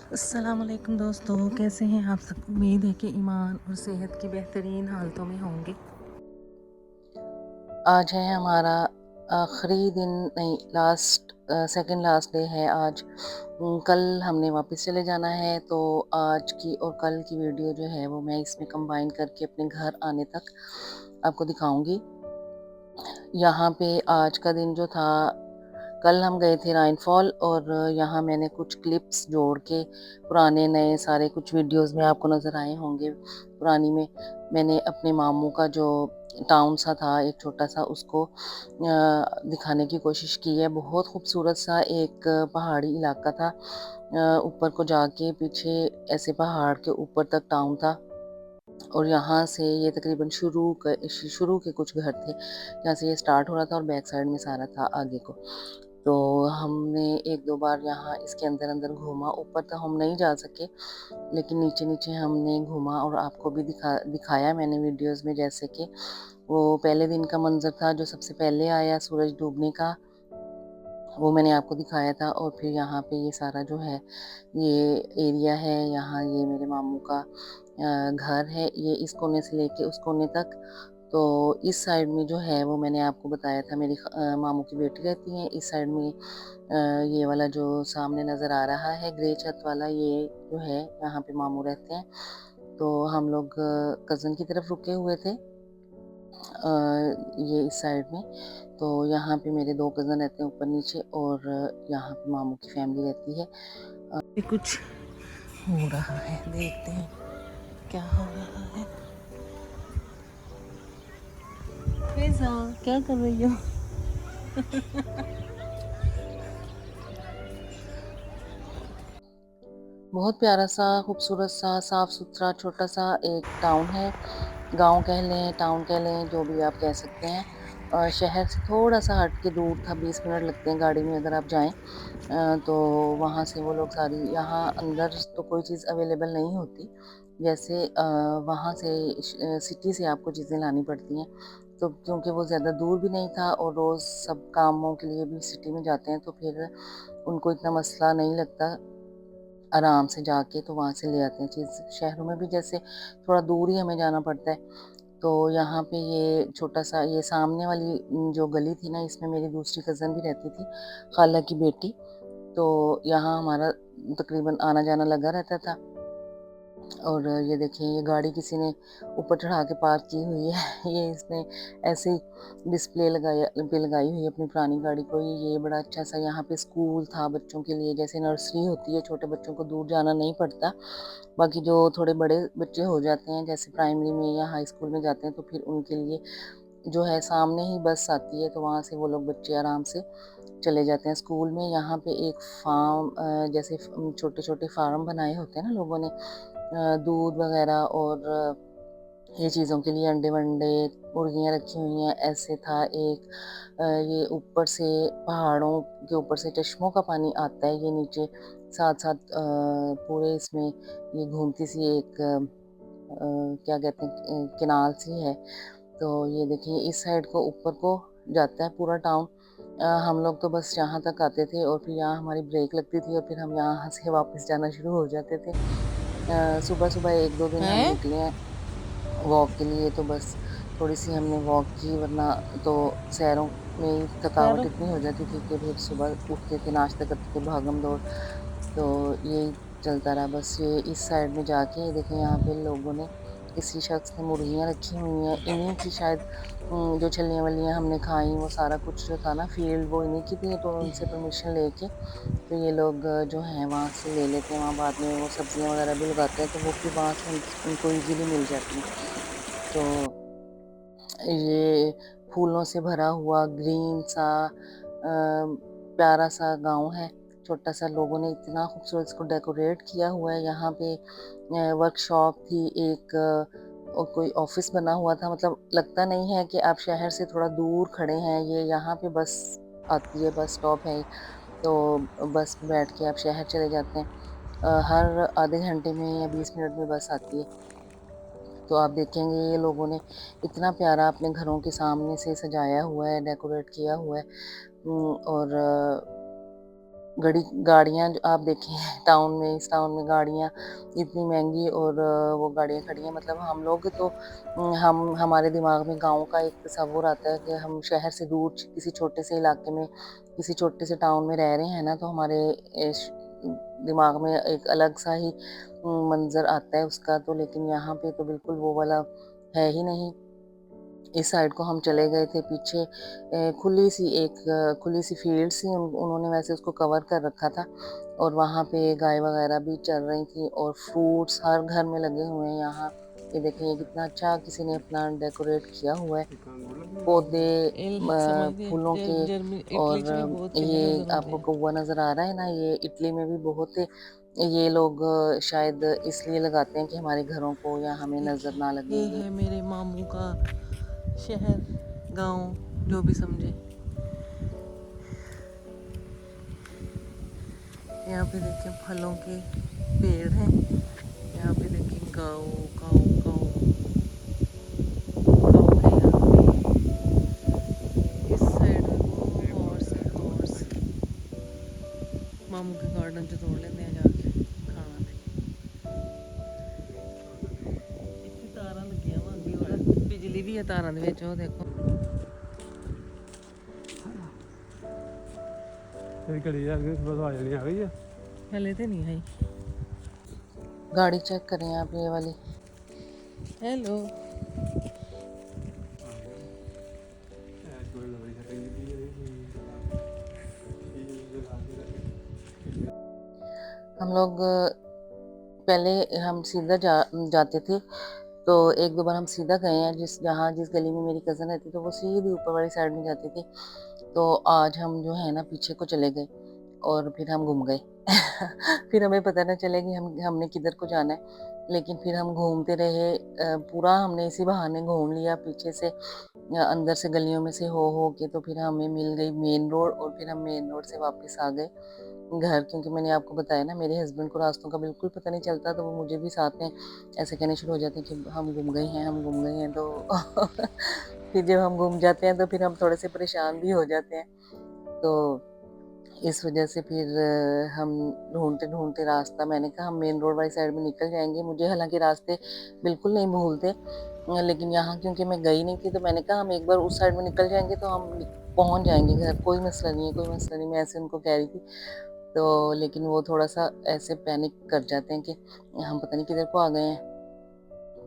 अस्सलाम वालेकुम दोस्तों, कैसे हैं आप सब। उम्मीद है कि ईमान और सेहत की बेहतरीन हालतों में होंगे। आज है हमारा आखिरी दिन, नहीं, लास्ट सेकंड लास्ट डे है आज। कल हमने वापस चले जाना है, तो आज की और कल की वीडियो जो है वो मैं इसमें कंबाइन करके अपने घर आने तक आपको दिखाऊंगी। यहाँ पे आज का दिन जो था, कल हम गए थे राइनफॉल, और यहाँ मैंने कुछ क्लिप्स जोड़ के पुराने नए सारे कुछ वीडियोस में आपको नज़र आए होंगे। पुरानी में मैंने अपने मामू का जो टाउन सा था एक छोटा सा, उसको दिखाने की कोशिश की है। बहुत खूबसूरत सा एक पहाड़ी इलाका था। ऊपर को जाके पीछे ऐसे पहाड़ के ऊपर तक टाउन था, और यहाँ से ये तकरीबन शुरू के कुछ घर थे जहाँ से ये स्टार्ट हो रहा था, और बैक साइड में सारा था आगे को। तो हमने एक दो बार यहाँ इसके अंदर अंदर घूमा। ऊपर तो हम नहीं जा सके, लेकिन नीचे नीचे हमने घूमा, और आपको भी दिखाया मैंने वीडियोस में। जैसे कि वो पहले दिन का मंजर था जो सबसे पहले आया सूरज डूबने का, वो मैंने आपको दिखाया था। और फिर यहाँ पे ये सारा जो है ये एरिया है, यहाँ ये मेरे मामू का घर है, ये इस कोने से लेके उस कोने तक। तो इस साइड में जो है वो मैंने आपको बताया था, मेरी मामू की बेटी रहती है इस साइड में। ये वाला जो सामने नज़र आ रहा है ग्रे छत वाला, ये जो है यहाँ पे मामू रहते हैं। तो हम लोग कज़न की तरफ रुके हुए थे, ये इस साइड में। तो यहाँ पे मेरे दो कज़न रहते हैं ऊपर नीचे, और यहाँ पे मामू की फैमिली रहती है। ये कुछ हो रहा है, देखते हैं क्या हो रहा है। फिजा, क्या कर रही हो। बहुत प्यारा सा, खूबसूरत सा, साफ सुथरा छोटा सा एक टाउन है। गांव कह लें, टाउन कह लें, जो भी आप कह सकते हैं। शहर से थोड़ा सा हट के दूर था, 20 मिनट लगते हैं गाड़ी में अगर आप जाएं। तो वहाँ से वो लोग सारी, यहाँ अंदर तो कोई चीज़ अवेलेबल नहीं होती। जैसे वहाँ से सिटी से आपको चीज़ें लानी पड़ती हैं। तो क्योंकि वो ज़्यादा दूर भी नहीं था, और रोज़ सब कामों के लिए भी सिटी में जाते हैं, तो फिर उनको इतना मसला नहीं लगता, आराम से जाके तो वहाँ से ले आते हैं चीज़। शहरों में भी जैसे थोड़ा दूर ही हमें जाना पड़ता है। तो यहाँ पे ये छोटा-सा, ये सामने वाली जो गली थी ना, इसमें मेरी दूसरी कज़न भी रहती थी, खाला की बेटी। तो यहाँ हमारा तकरीबन आना-जाना लगा रहता था। और ये देखिए, ये गाड़ी किसी ने ऊपर चढ़ा के पार्क की हुई है। ये इसने ऐसे ही डिस्प्ले लगाई हुई है अपनी पुरानी गाड़ी को। ये बड़ा अच्छा सा यहाँ पे स्कूल था बच्चों के लिए, जैसे नर्सरी होती है, छोटे बच्चों को दूर जाना नहीं पड़ता। बाकी जो थोड़े बड़े बच्चे हो जाते हैं, जैसे प्राइमरी में या हाई स्कूल में जाते हैं, तो फिर उनके लिए जो है सामने ही बस आती है, तो वहाँ से वो लोग बच्चे आराम से चले जाते हैं स्कूल में। यहाँ पे एक फार्म, जैसे छोटे-छोटे फार्म बनाए होते हैं ना लोगों ने, दूध वगैरह और ये चीज़ों के लिए, अंडे-वंडे, मुर्गियाँ रखी हुई हैं, ऐसे था एक। ये ऊपर से पहाड़ों के ऊपर से चश्मों का पानी आता है, ये नीचे साथ-साथ पूरे इसमें ये घूमती सी एक क्या कहते हैं, केनाल सी है। तो ये देखिए, इस साइड को ऊपर को जाता है पूरा टाउन। हम लोग तो बस यहाँ तक आते थे, और फिर यहाँ हमारी ब्रेक लगती थी, और फिर हम यहाँ से वापस जाना शुरू हो जाते थे। सुबह-सुबह 1-2 दिन हम हैं? निकले हैं वॉक के लिए, तो बस थोड़ी-सी हमने वॉक की, वरना तो सैरों में ही थकावट पैरों इतनी हो जाती थी कि फिर सुबह उठते थे, नाश्ता करते थे, भागम-दौड़। तो यही चलता रहा बस। ये इस साइड में जाके देखिए, यहाँ पे लोगों ने, किसी शख्स ने मुर्गियाँ रखी हुई हैं, इन्हीं की शायद जो छलियाँ-वलियाँ हमने खाई, वो सारा कुछ जो था ना फील्ड, वो इन्हीं की थी। तो उनसे परमिशन लेके तो ये लोग जो हैं वहाँ से ले लेते हैं। वहाँ बाद में वो सब्जियाँ वगैरह भी लगाते हैं, तो वो फिर वहाँ से उनको ईज़िली मिल जाती हैं। तो ये फूलों से भरा हुआ ग्रीन सा प्यारा सा गाँव है, छोटा सा। लोगों ने इतना खूबसूरत इसको डेकोरेट किया हुआ है। यहाँ पे वर्कशॉप थी एक, और कोई ऑफिस बना हुआ था। मतलब लगता नहीं है कि आप शहर से थोड़ा दूर खड़े हैं। ये यहाँ पे बस आती है, बस स्टॉप है, तो बस में बैठ के आप शहर चले जाते हैं। हर आधे घंटे में या 20 मिनट में बस आती है। तो आप देखेंगे ये लोगों ने इतना प्यारा अपने घरों के सामने से सजाया हुआ है, डेकोरेट किया हुआ है। और गाड़ियाँ जो आप देखें टाउन में, इस टाउन में गाड़ियाँ इतनी महँगी और वो गाड़ियाँ खड़ी हैं, मतलब हम लोग तो हम हमारे दिमाग में गाँव का एक तस्वुर आता है कि हम शहर से दूर किसी छोटे से इलाके में, किसी छोटे से टाउन में रह रहे हैं ना, तो हमारे दिमाग में एक अलग-सा ही मंज़र आता है उसका तो, लेकिन यहाँ पे तो बिल्कुल वो वाला है ही नहीं। इस साइड को हम चले गए थे पीछे खुली सी फील्ड्स थी, उन्होंने वैसे उसको कवर कर रखा था और वहाँ पे गाय वगैरह भी चल रही थी और फ्रूट्स हर घर में लगे हुए हैं यहाँ। ये देखें ये कितना अच्छा किसी ने अपना डेकोरेट किया हुआ है, पौधे समझते फूलों के। जर्मनी इटली च भी और बहुत पेड़ ये नज़र आते आपको हैं। कौवा नज़र आ रहा है ना, ये इटली में भी बहुत ये लोग शायद इसलिए लगाते हैं कि हमारे घरों को या हमें नज़र ना देखिए लगे ये ये। है मेरे मामू का शहर, गांव, जो भी समझे। यहाँ पे देखिए फलों के पेड़ हैं, यहाँ पे देखिए गाँव गाँव गाँव गाँव है यहाँ पे। इस साइड में वो हॉर्स है, हॉर्स। मामू के गार्डन च तोड़ लेते हैं जाके खाना पे। इतनी तारा लगियां वा अगे और बिजली भी है तारां दे विच, ਉਹ देखो। फिर घड़ी जाके बस आ जानी आ गई है। हले ते नहीं आई। गाड़ी चेक करें आप ये वाली। हेलो। हम लोग पहले हम सीधा जाते थे, तो एक दो बार हम सीधा गए हैं जिस गली में मेरी कज़न रहती तो वो सीधी ऊपर वाली साइड में जाती थी। तो आज हम जो है ना पीछे को चले गए और फिर हम घूम गए फिर हमें पता ना चले कि हमने किधर को जाना है, लेकिन फिर हम घूमते रहे। पूरा हमने इसी बहाने घूम लिया पीछे से, अंदर से गलियों में से हो के, तो फिर हमें मिल गई मेन रोड और फिर हम मेन रोड से वापस आ गए घर, क्योंकि मैंने आपको बताया ना मेरे हस्बैंड को रास्तों का बिल्कुल पता नहीं चलता, तो वो मुझे भी साथ में ऐसे कहने शुरू हो जाते हैं कि हम गुम गए हैं, हम गुम गए हैं। तो फिर जब हम गुम जाते हैं तो फिर हम थोड़े से परेशान भी हो जाते हैं। तो इस वजह से फिर हम ढूँढते-ढूँढते रास्ता, मैंने कहा हम मेन रोड वाली साइड में निकल जाएँगे। मुझे हालाँकि रास्ते बिल्कुल नहीं भूलते, लेकिन यहाँ क्योंकि मैं गई नहीं थी तो मैंने कहा हम एक बार उस साइड में निकल जाएँगे तो हम पहुँच जाएँगे घर, कोई मसला नहीं है, कोई मसला नहीं। मैं ऐसे उनको कह रही थी। तो लेकिन वो थोड़ा-सा ऐसे पैनिक कर जाते हैं कि हम पता नहीं किधर को आ गए हैं।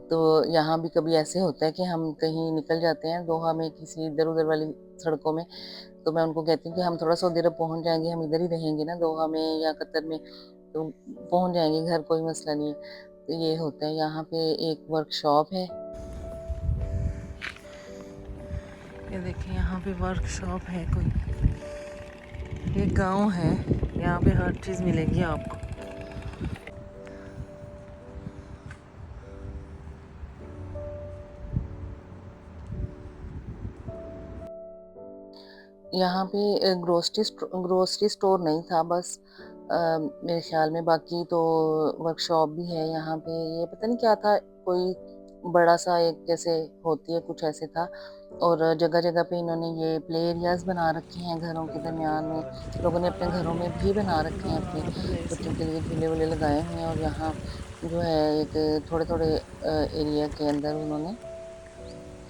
तो यहाँ भी कभी ऐसे होता है कि हम कहीं निकल जाते हैं दोहा में किसी इधर-उधर वाली सड़कों में, तो मैं उनको कहती हूँ कि हम थोड़ा-सा उधर पहुँच जाएँगे, हम इधर ही रहेंगे ना दोहा में या कतर में, तो पहुँच जाएँगे घर, कोई मसला नहीं है। तो ये होता है। यहाँ पे एक वर्कशॉप है। ये देखिए यहाँ पे वर्कशॉप है कोई, ये गांव है, यहाँ पे हर चीज़ मिलेगी आपको। यहाँ पे ग्रोसरी स्टोर नहीं था बस, मेरे ख्याल में बाकी तो वर्कशॉप भी है यहाँ पे। ये पता नहीं क्या था, कोई बड़ा सा एक जैसे होती है कुछ ऐसे था, और जगह-जगह पे इन्होंने ये प्ले एरियाज़ बना रखे हैं घरों के दरमियान में। लोगों ने अपने घरों में भी बना रखे हैं, अपने बच्चों के लिए झूले-वूले लगाए हुए हैं, और यहाँ जो है एक थोड़े-थोड़े एरिया के अंदर उन्होंने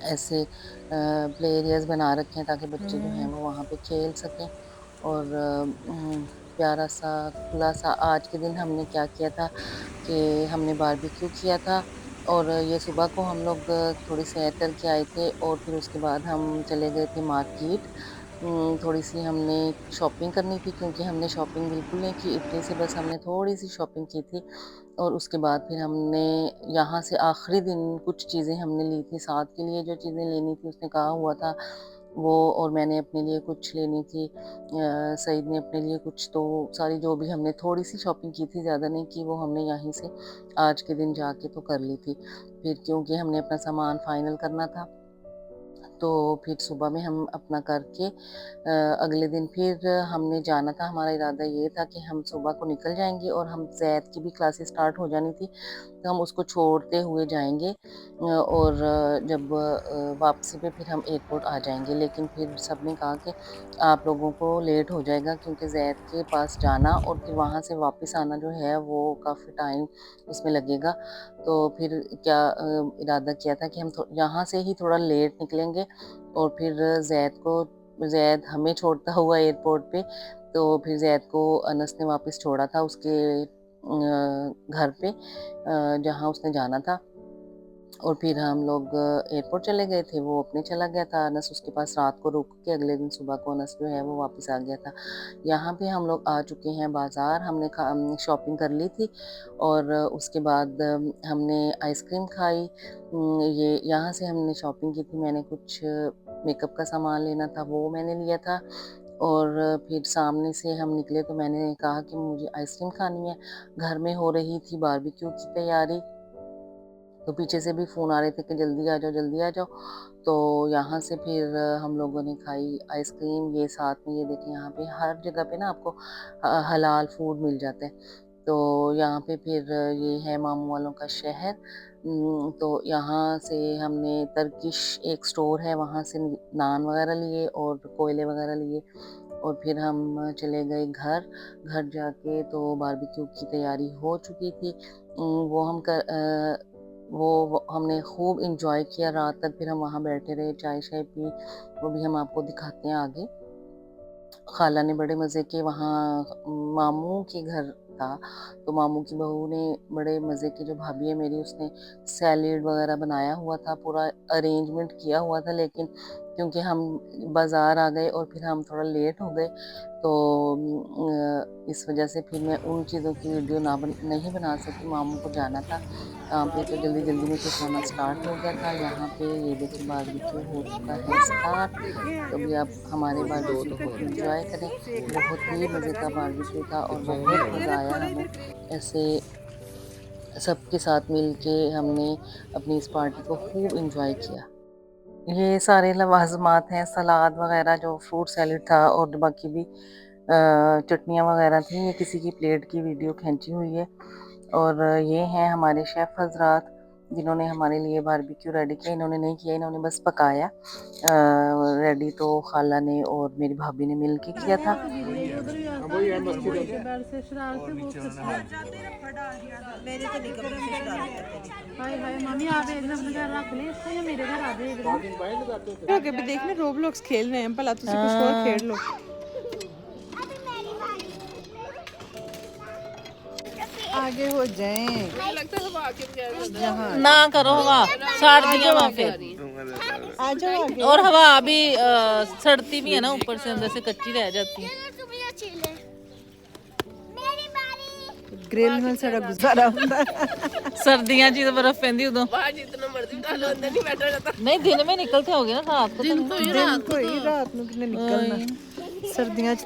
ऐसे प्ले एरियाज़ बना रखे हैं ताकि बच्चे जो हैं वो वहाँ पे खेल सकें। और प्यारा-सा खुला-सा आज के दिन हमने क्या किया था कि हमने बारबेक्यू किया था, और ये सुबह को हम लोग थोड़ी सैर करके आए थे और फिर उसके बाद हम चले गए थे मार्केट। थोड़ी-सी हमने शॉपिंग करनी थी क्योंकि हमने शॉपिंग बिल्कुल नहीं की इटली से, बस हमने थोड़ी-सी शॉपिंग की थी। और उसके बाद फिर हमने यहाँ से आखिरी दिन कुछ चीज़ें हमने ली थी साथ के लिए, जो चीज़ें लेनी थी उसने कहा हुआ था वो, और मैंने अपने लिए कुछ लेनी थी, सईद ने अपने लिए कुछ, तो सारी जो भी हमने थोड़ी-सी शॉपिंग की थी, ज़्यादा नहीं की, वो हमने यहीं से आज के दिन जाके तो कर ली थी। फिर क्योंकि हमने अपना सामान फाइनल करना था, तो फिर सुबह में हम अपना करके अगले दिन फिर हमने जाना था। हमारा इरादा ये था कि हम सुबह को निकल जाएँगे और हम ज़ैद की भी क्लासेस स्टार्ट हो जानी थी, तो हम उसको छोड़ते हुए जाएंगे और जब वापसी पे फिर हम एयरपोर्ट आ जाएंगे। लेकिन फिर सब ने कहा कि आप लोगों को लेट हो जाएगा क्योंकि ज़ैद के पास जाना और फिर वहाँ से वापस आना जो है वो काफ़ी टाइम उसमें लगेगा। तो फिर क्या इरादा किया था कि हम यहाँ से ही थोड़ा लेट निकलेंगे और फिर ज़ैद हमें छोड़ता हुआ एयरपोर्ट पे, तो फिर ज़ैद को अनस ने वापस छोड़ा था उसके घर पे जहाँ उसने जाना था। और फिर हम लोग एयरपोर्ट चले गए थे, वो अपने चला गया था, अनस उसके पास रात को रुक के अगले दिन सुबह को अनस जो है वो वापस आ गया था। यहाँ पे हम लोग आ चुके हैं बाज़ार, हमने शॉपिंग कर ली थी और उसके बाद हमने आइसक्रीम खाई। ये यहाँ से हमने शॉपिंग की थी, मैंने कुछ मेकअप का सामान लेना था वो मैंने लिया था और फिर सामने से हम निकले तो मैंने कहा कि मुझे आइसक्रीम खानी है। घर में हो रही थी बारबेक्यू की तैयारी, तो पीछे से भी फ़ोन आ रहे थे कि जल्दी आ जाओ जल्दी आ जाओ। तो यहाँ से फिर हम लोगों ने खाई आइसक्रीम। ये साथ में ये देखें यहाँ पे हर जगह पे ना आपको हलाल फूड मिल जाता है। तो यहाँ पे फिर ये है मामू वालों का शहर। तो यहाँ से हमने तर्किश एक स्टोर है वहाँ से नान वगैरह लिए और कोयले वगैरह लिए और फिर हम चले गए घर जाके तो बारबेक्यू की तैयारी हो चुकी थी। वो हमने खूब इंजॉय किया रात तक। फिर हम वहाँ बैठे रहे, चाय शाय पी, वो भी हम आपको दिखाते हैं आगे। खाला ने बड़े मज़े के वहाँ मामू के घर था, तो मामू की बहू ने बड़े मज़े की, जो भाभी है मेरी, उसने सैलेड वगैरह बनाया हुआ था, पूरा अरेंजमेंट किया हुआ था। लेकिन क्योंकि हम बाज़ार आ गए और फिर हम थोड़ा लेट हो गए तो इस वजह से फिर मैं उन चीज़ों की वीडियो नहीं बना सकी। मामू को जाना था काम पे तो जल्दी जल्दी में फिर खाना स्टार्ट हो गया था। यहाँ पे ये देखिए बारबेक्यू हो चुका है स्टार्ट। तो भी आप हमारे बारबेक्यू को एंजॉय करें। बहुत ही मज़े का बारबेक्यू था और बहुत मज़ा आया हमें। ऐसे सबके साथ मिल के हमने अपनी इस पार्टी को खूब एंजॉय किया। ये सारे लवाज़मात हैं, सलाद वगैरह, जो फ्रूट सैलेड था और बाकी भी चटनियाँ वगैरह थी। ये किसी की प्लेट की वीडियो खींची हुई है। और ये हैं हमारे शेफ़ हज़रात जिन्होंने हमारे लिए बारबेक्यू रेडी किया। इन्होंने नहीं किया, इन्होंने बस पकाया। रेडी तो खाला ने और मेरी भाभी ने मिल के किया था। देखने रोब्लॉक्स खेल रहे हैं, भला तुसी कुछ और खेल लो। आगे हो जाएं। ना करो हवा साड़ दिया वहाँ पे। आ जाओ आगे। और हवा अभी सड़ती भी है ना, ऊपर से अंदर से कच्ची रह जाती है। ग्रिल में सड़ा गुजारा ਹੁੰਦਾ सर्दियां ची तो बर्फ पैंदी उदों बाहर जितना मर्जी डालो अंदर नहीं बैठा जाता। नहीं दिन में निकलते होगे ना, रात को दिन को ही रात ਨੂੰ ਕਿਨੇ ਨਿਕਲਣਾ सर्दियां च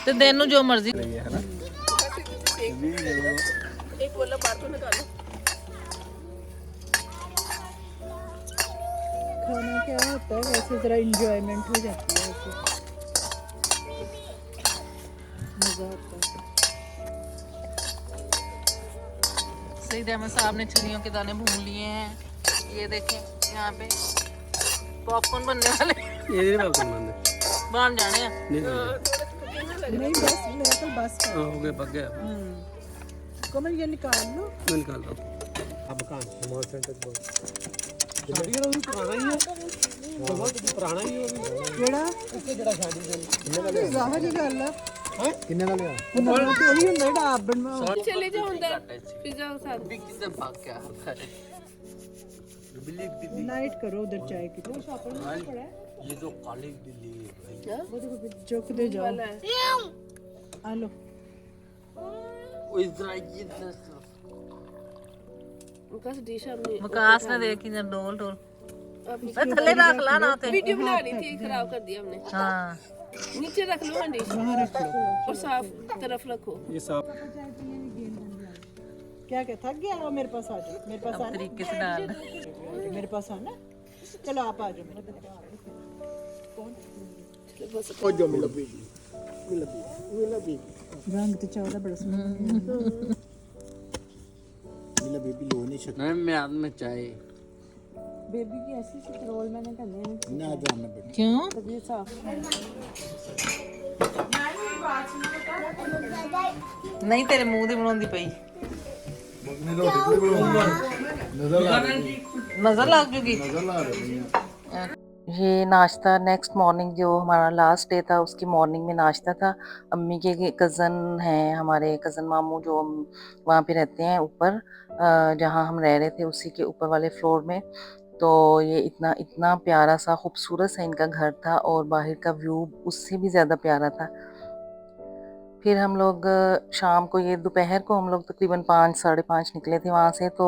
ते दिन ਨੂੰ जो मर्जी है ना। एक बोला बाहर तो निकालो। खाना क्या होता है वैसे जरा एंजॉयमेंट हो जाती है, वैसे मजा आता है। सईद अहमद साहब ने चलियों के दाने भून लिए हैं। ये देखें यहाँ पे पॉपकॉर्न बनने वाले। ये पॉपकॉर्न बन जाने हैं। नहीं बस मेरा तो बस हो गया, पक गया। कमल ये निकाल लो। मैं निकाल रहा हूँ। अब कहाँ मोर सेंटर बहुत ये तो पुराना ही है, बहुत पुराना ही है। केड़ा इससे जड़ा शादी किन्ने का जाहिर ही गल है। हां किन्ने का लिया मोर तो वही ਹੁੰਦਾ ਜਿਹੜਾ ਆਪ ਬਣਵਾ चले जाओ अंदर पिज्जा के साथ भी किधर भाग क्या बिल्ली नाइट करो उधर चाय की तो शॉपिंग में पड़ा है। ये जो काली बिल्ली है भाई, वो देखो चौक दे जाओ आ लो। वो इधर मुकास डिश हमने मुकास ने देखी ना डोल डोल थल्ले रख ला ना, ते वीडियो बना रही थी, खराब कर दिया हमने। हां नीचे रख लो ना डिश, वहां रख लो और साफ तरफ रखो। ये साफ क्या थक गया हो? मेरे पास आ जाओ, मेरे पास आना तरीके से डाल, मेरे पास आना। चलो आप आ जाओ मेरे पास। ओ जो मिल रंग तो चावल बड़ा सुंदर ले बेबी लो नहीं सकती नहीं मैं हाथ में चाय बेबी की ऐसी रोल मैंने करने ना जाना बेटा क्यों? तबीयत साफ नहीं तेरे मुंह दी बनाउंदी पई नजर लग जूगी। ये नाश्ता नेक्स्ट मॉर्निंग जो हमारा लास्ट डे था उसकी मॉर्निंग में नाश्ता था। अम्मी के कज़न हैं हमारे कज़न मामू जो हम वहाँ पे रहते हैं ऊपर जहाँ हम रह रहे थे उसी के ऊपर वाले फ्लोर में। तो ये इतना इतना प्यारा सा खूबसूरत सा इनका घर था और बाहर का व्यू उससे भी ज़्यादा प्यारा था। फिर हम लोग शाम को ये दोपहर को हम लोग तकरीबन 5 साढ़े 5 निकले थे वहाँ से। तो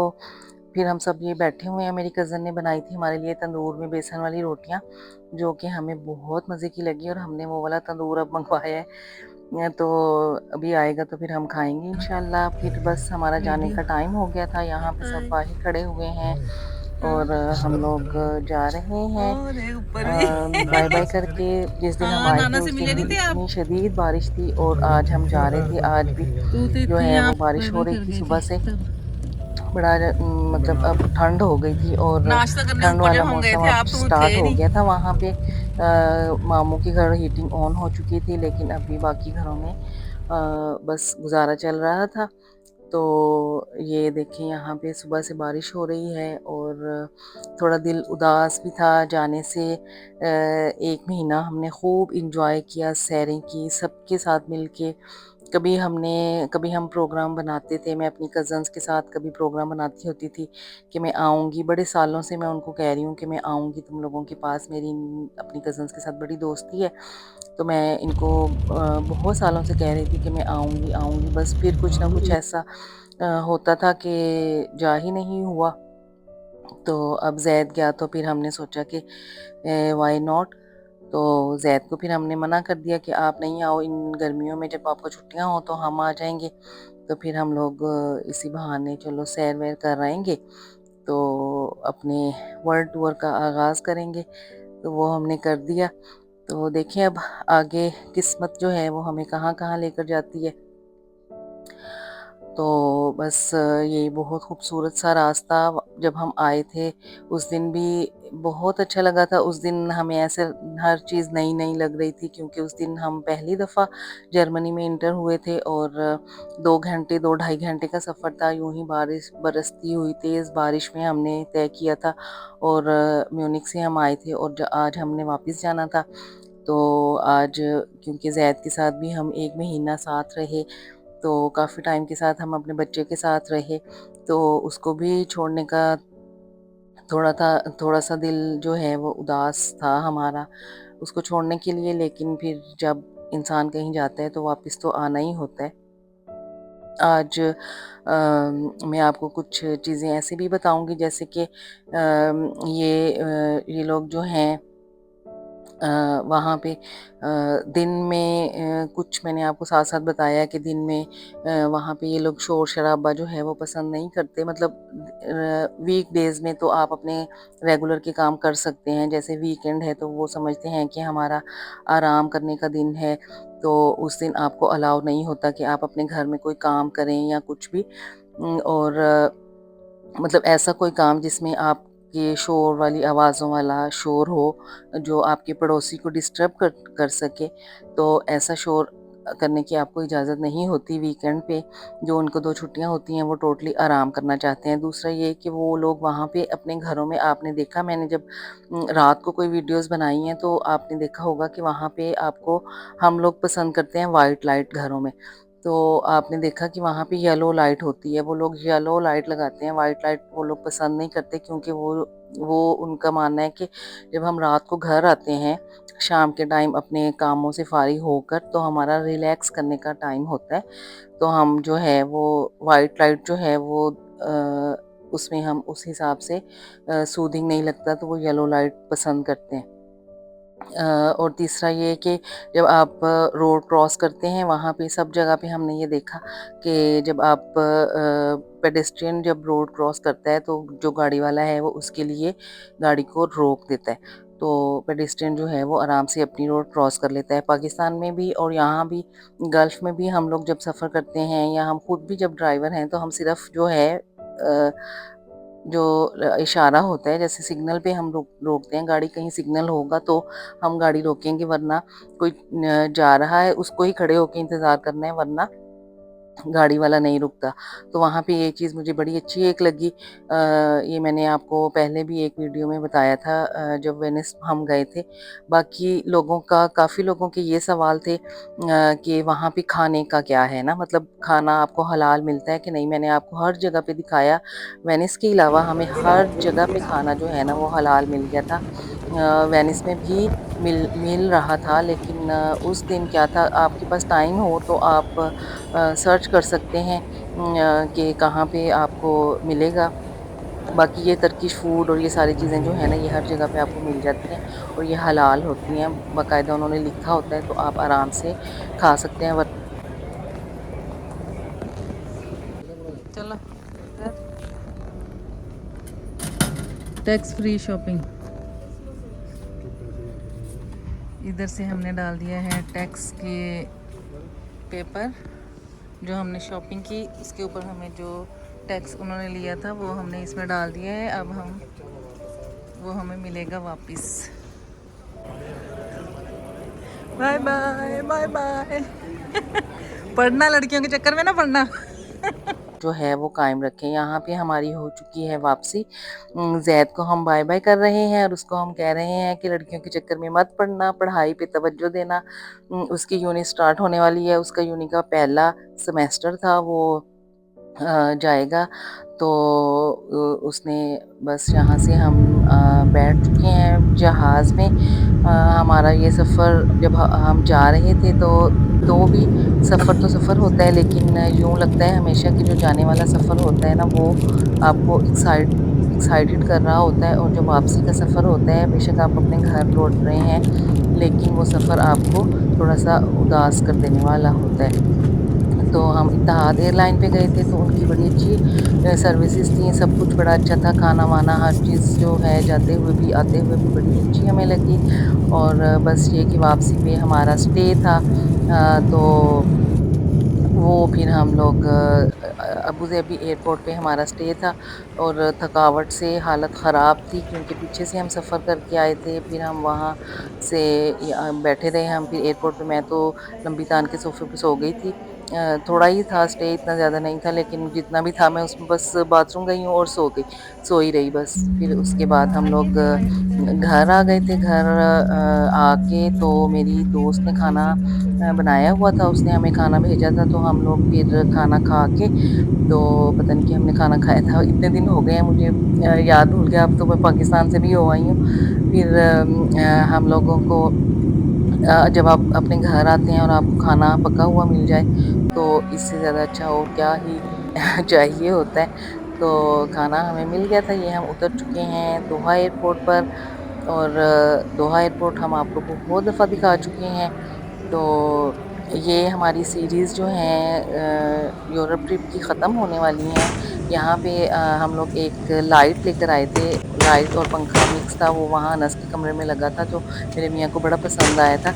फिर हम सब ये बैठे हुए हैं। मेरी कज़न ने बनाई थी हमारे लिए तंदूर में बेसन वाली रोटियां जो कि हमें बहुत मज़े की लगी और हमने वो वाला तंदूर अब मंगवाया है। तो अभी आएगा तो फिर हम खाएंगे इंशाल्लाह। फिर बस हमारा जाने का टाइम हो गया था। यहाँ पे सब बाहर खड़े हुए हैं और हम लोग जा रहे हैं बाय बाय करके। जिस दिन हम आए थे उस दिन भी इतनी शदीद बारिश थी और आज हम जा रहे थे आज भी जो है वो बारिश हो रही थी सुबह से। बड़ा मतलब अब ठंड हो गई थी और ठंड वाला मौसम अब स्टार्ट हो गया था। वहाँ पे मामू के घर हीटिंग ऑन हो चुकी थी लेकिन अभी बाकी घरों में बस गुजारा चल रहा था। तो ये देखें यहाँ पे सुबह से बारिश हो रही है और थोड़ा दिल उदास भी था जाने से। 1 महीना हमने खूब इंजॉय किया, सैरें की सबके साथ मिलके। कभी हम प्रोग्राम बनाते थे, मैं अपनी कज़न्स के साथ कभी प्रोग्राम बनाती होती थी कि मैं आऊँगी। बड़े सालों से मैं उनको कह रही हूँ कि मैं आऊँगी तुम लोगों के पास। मेरी अपनी कज़न्स के साथ बड़ी दोस्ती है तो मैं इनको बहुत सालों से कह रही थी कि मैं आऊँगी आऊँगी। बस फिर कुछ ना कुछ ऐसा होता था कि जा ही नहीं हुआ। तो अब ज़ैद गया तो फिर हमने सोचा कि वाई नॉट। तो ज़ैद को फिर हमने मना कर दिया कि आप नहीं आओ इन गर्मियों में, जब आपको छुट्टियां हो तो हम आ जाएंगे। तो फिर हम लोग इसी बहाने चलो सैर वैर कर आएंगे तो अपने वर्ल्ड टूर का आगाज़ करेंगे। तो वो हमने कर दिया। तो देखें अब आगे किस्मत जो है वो हमें कहाँ कहाँ लेकर जाती है। तो बस ये बहुत खूबसूरत सा रास्ता जब हम आए थे उस दिन भी बहुत अच्छा लगा था। उस दिन हमें ऐसे हर चीज़ नई नई लग रही थी क्योंकि उस दिन हम पहली दफ़ा जर्मनी में इंटर हुए थे और 2 ढाई घंटे का सफ़र था। यूं ही बारिश बरसती हुई तेज़ बारिश में हमने तय किया था और म्यूनिख से हम आए थे और आज हमने वापस जाना था। तो आज क्योंकि ज़ैद के साथ भी हम 1 महीना साथ रहे तो काफ़ी टाइम के साथ हम अपने बच्चे के साथ रहे तो उसको भी छोड़ने का थोड़ा सा दिल जो है वो उदास था हमारा उसको छोड़ने के लिए। लेकिन फिर जब इंसान कहीं जाता है तो वापस तो आना ही होता है। आज मैं आपको कुछ चीज़ें ऐसे भी बताऊंगी जैसे कि ये लोग जो हैं वहाँ पे दिन में कुछ मैंने आपको साथ साथ बताया कि दिन में वहाँ पे ये लोग शोर शराबा जो है वो पसंद नहीं करते। मतलब वीक डेज़ में तो आप अपने रेगुलर के काम कर सकते हैं, जैसे वीकेंड है तो वो समझते हैं कि हमारा आराम करने का दिन है तो उस दिन आपको अलाउ नहीं होता कि आप अपने घर में कोई काम करें या कुछ भी। और मतलब ऐसा कोई काम जिसमें आप ये शोर वाली आवाज़ों वाला शोर हो जो आपके पड़ोसी को डिस्टर्ब कर सके, तो ऐसा शोर करने की आपको इजाज़त नहीं होती वीकेंड पे। जो उनको 2 छुट्टियां होती हैं वो टोटली आराम करना चाहते हैं। दूसरा ये कि वो लोग वहाँ पे अपने घरों में आपने देखा, मैंने जब रात को कोई वीडियोस बनाई हैं तो आपने देखा होगा कि वहाँ पे आपको हम लोग पसंद करते हैं वाइट लाइट घरों में। तो आपने देखा कि वहाँ पे येलो लाइट होती है, वो लोग येलो लाइट लगाते हैं, वाइट लाइट वो लोग पसंद नहीं करते क्योंकि वो उनका मानना है कि जब हम रात को घर आते हैं शाम के टाइम अपने कामों से फारिग होकर तो हमारा रिलैक्स करने का टाइम होता है। तो हम जो है वो वाइट लाइट जो है वो उसमें हम उस हिसाब से सूदिंग नहीं लगता तो वो येलो लाइट पसंद करते हैं। और तीसरा ये कि जब आप रोड क्रॉस करते हैं वहाँ पे सब जगह पे हमने ये देखा कि जब आप पेडेस्ट्रियन जब रोड क्रॉस करता है तो जो गाड़ी वाला है वो उसके लिए गाड़ी को रोक देता है तो पेडेस्ट्रियन जो है वो आराम से अपनी रोड क्रॉस कर लेता है। पाकिस्तान में भी और यहाँ भी गल्फ़ में भी हम लोग जब सफ़र करते हैं या हम खुद भी जब ड्राइवर हैं तो हम सिर्फ जो है जो इशारा होता है, जैसे सिग्नल पे हम रोकते हैं गाड़ी, कहीं सिग्नल होगा तो हम गाड़ी रोकेंगे, वरना कोई जा रहा है उसको ही खड़े होके इंतज़ार करना है, वरना गाड़ी वाला नहीं रुकता। तो वहाँ पे ये चीज़ मुझे बड़ी अच्छी एक लगी। ये मैंने आपको पहले भी एक वीडियो में बताया था जब वेनिस हम गए थे। बाकी लोगों का, काफ़ी लोगों के ये सवाल थे कि वहाँ पे खाने का क्या है ना, मतलब खाना आपको हलाल मिलता है कि नहीं। मैंने आपको हर जगह पे दिखाया, वेनिस के अलावा हमें हर जगह पे खाना जो है ना वो हलाल मिल गया था। वेनिस में भी मिल रहा था, लेकिन उस दिन क्या था, आपके पास टाइम हो तो आप सर्च कर सकते हैं कि कहाँ पे आपको मिलेगा। बाकी ये टर्किश फूड और ये सारी चीज़ें जो है ना, ये हर जगह पे आपको मिल जाती हैं और ये हलाल होती हैं, बाकायदा उन्होंने लिखा होता है, तो आप आराम से खा सकते हैं। चलो, टैक्स फ्री शॉपिंग। इधर से हमने डाल दिया है टैक्स के पेपर, जो हमने शॉपिंग की उसके ऊपर हमें जो टैक्स उन्होंने लिया था वो हमने इसमें डाल दिया है। अब वो हमें मिलेगा वापस। Bye bye bye bye. पढ़ना, लड़कियों के चक्कर में ना पढ़ना। जो है वो कायम रखें। यहाँ पे हमारी हो चुकी है वापसी। ज़ैद को हम बाय बाय कर रहे हैं और उसको हम कह रहे हैं कि लड़कियों के चक्कर में मत पड़ना, पढ़ाई पे तवज्जो देना। उसकी यूनी स्टार्ट होने वाली है, उसका यूनी का पहला सेमेस्टर था, वो जाएगा। तो उसने बस यहाँ से हम बैठ चुके हैं जहाज़ में। हमारा ये सफ़र, जब हम जा रहे थे तो भी सफ़र तो सफ़र होता है, लेकिन यूँ लगता है हमेशा कि जो जाने वाला सफ़र होता है ना, वो आपको एक्साइटेड कर रहा होता है। और जो वापसी का सफ़र होता है, बेशक आप अपने घर लौट रहे हैं, लेकिन वो सफ़र आपको थोड़ा-सा उदास कर देने वाला होता है। तो हम इत्तेहाद एयरलाइन पे गए थे, तो उनकी बड़ी अच्छी सर्विसेज़ थी, सब कुछ बड़ा अच्छा था, खाना-वाना हर चीज़ जो है जाते हुए भी आते हुए भी बड़ी अच्छी हमें लगी। और बस ये कि वापसी पे हमारा स्टे था, तो वो फिर हम लोग अबू धाबी एयरपोर्ट पे हमारा स्टे था। और थकावट से हालत ख़राब थी, क्योंकि पीछे से हम सफ़र करके आए थे। फिर हम वहाँ से बैठे रहे हम फिर एयरपोर्ट पे। मैं तो लंबी तान के सोफ़े पे सो गई थी। थोड़ा ही था स्टे, इतना ज़्यादा नहीं था, लेकिन जितना भी था मैं उसमें बस बाथरूम गई हूँ और सो ही रही बस। फिर उसके बाद हम लोग घर आ गए थे। घर आके तो मेरी दोस्त ने खाना बनाया हुआ था, उसने हमें खाना भेजा था, तो हम लोग फिर खाना खा के, तो पता नहीं कि हमने खाना खाया था, इतने दिन हो गए हैं मुझे याद भूल गया। अब तो मैं पाकिस्तान से भी हो आई हूँ। फिर हम लोगों को जब आप अपने घर आते हैं और आपको खाना पका हुआ मिल जाए, तो इससे ज़्यादा अच्छा और क्या ही चाहिए होता है। तो खाना हमें मिल गया था। ये हम उतर चुके हैं दोहा एयरपोर्ट पर। और दोहा एयरपोर्ट हम आपको बहुत दफ़ा दिखा चुके हैं। तो ये हमारी सीरीज़ जो है यूरोप ट्रिप की ख़त्म होने वाली हैं। यहाँ पे हम लोग एक लाइट लेकर आए थे, लाइट और पंखा मिक्स था, वो वहाँ अनस के कमरे में लगा था, जो मेरे मियाँ को बड़ा पसंद आया था।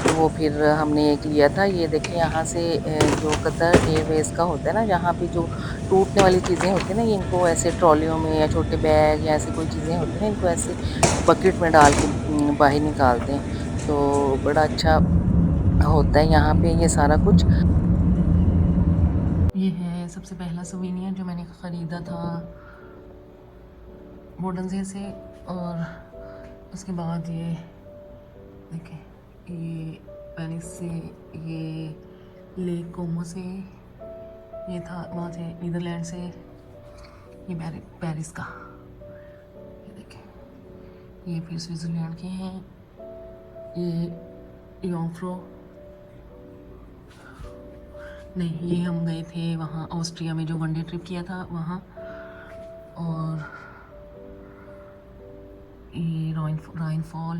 तो वो फिर हमने एक लिया था। ये देखिए, यहाँ से जो कतर एयरवेज़ का होता है ना, यहाँ पे जो टूटने वाली चीज़ें होती हैं ना, ये इनको ऐसे ट्रॉलियों में या छोटे बैग या ऐसी कोई चीज़ें होती हैं ना, इनको ऐसे बकेट में डाल के बाहर निकालते हैं। तो बड़ा अच्छा होता है यहाँ पे ये सारा कुछ। ये है सबसे पहला सोवेनियर जो मैंने ख़रीदा था बोर्डनजे से। और उसके बाद ये देखें, ये पेरिस से, ये लेक कोमो से, ये था वहाँ से नीदरलैंड से, ये पेरिस का, ये देखें। ये फिर स्विट्ज़रलैंड के हैं, ये योंफ्रो, नहीं ये हम गए थे वहाँ ऑस्ट्रिया में जो वनडे ट्रिप किया था वहाँ। और ये राइन फॉल,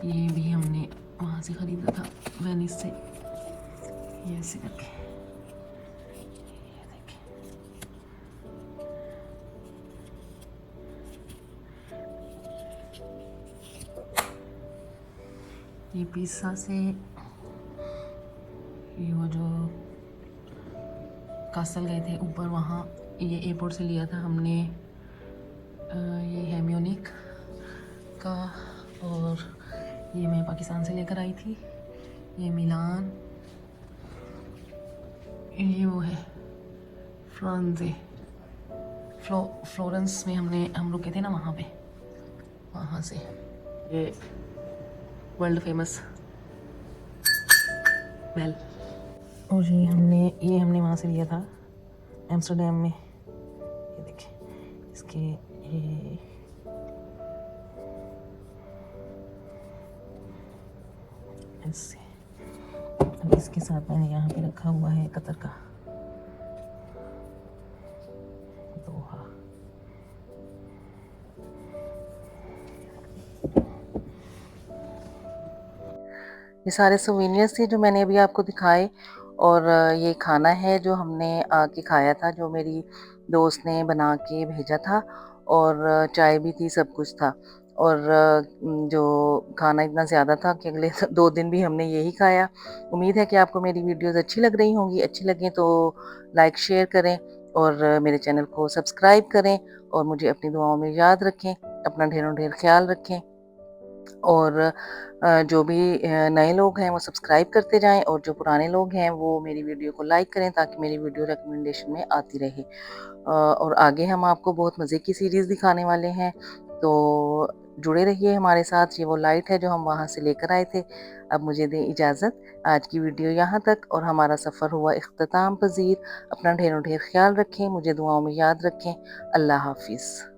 ये भी हमने वहाँ से ख़रीदा था वेनिस से। ये ऐसे करके, ये देखिए। ये पिज़्ज़ा से, ये वो जो कासल गए थे ऊपर वहाँ ये एयरपोर्ट से लिया था हमने। ये है म्यूनिक का, और ये मैं पाकिस्तान से लेकर आई थी। ये मिलान, ये वो है फ्रांजे, फ्लोरेंस में हम रुके थे ना, वहाँ पे, वहाँ से ये वर्ल्ड फेमस बेल। और ये हमने वहाँ से लिया था एम्स्टरडेम में। ये देखें इसके ये ऐसे, और इसके साथ मैंने यहाँ पे रखा हुआ है कतर का दोहा। ये सारे सोवेनियर्स थे जो मैंने अभी आपको दिखाए। और ये खाना है जो हमने आके खाया था, जो मेरी दोस्त ने बना के भेजा था, और चाय भी थी, सब कुछ था। और जो खाना इतना ज़्यादा था कि अगले 2 दिन भी हमने यही खाया। उम्मीद है कि आपको मेरी वीडियोस अच्छी लग रही होंगी। अच्छी लगें तो लाइक शेयर करें और मेरे चैनल को सब्सक्राइब करें, और मुझे अपनी दुआओं में याद रखें। अपना ढेरों ढेर ख्याल रखें, और जो भी नए लोग हैं वो सब्सक्राइब करते जाएं, और जो पुराने लोग हैं वो मेरी वीडियो को लाइक करें ताकि मेरी वीडियो रिकमेंडेशन में आती रहे। और आगे हम आपको बहुत मज़े की सीरीज़ दिखाने वाले हैं, तो जुड़े रहिए हमारे साथ। ये वो लाइट है जो हम वहाँ से लेकर आए थे। अब मुझे दें इजाज़त, आज की वीडियो यहाँ तक, और हमारा सफ़र हुआ इख्तिताम पज़ीर। अपना ढेरों ढेर ख्याल रखें, मुझे दुआओं में याद रखें। अल्लाह हाफिज़।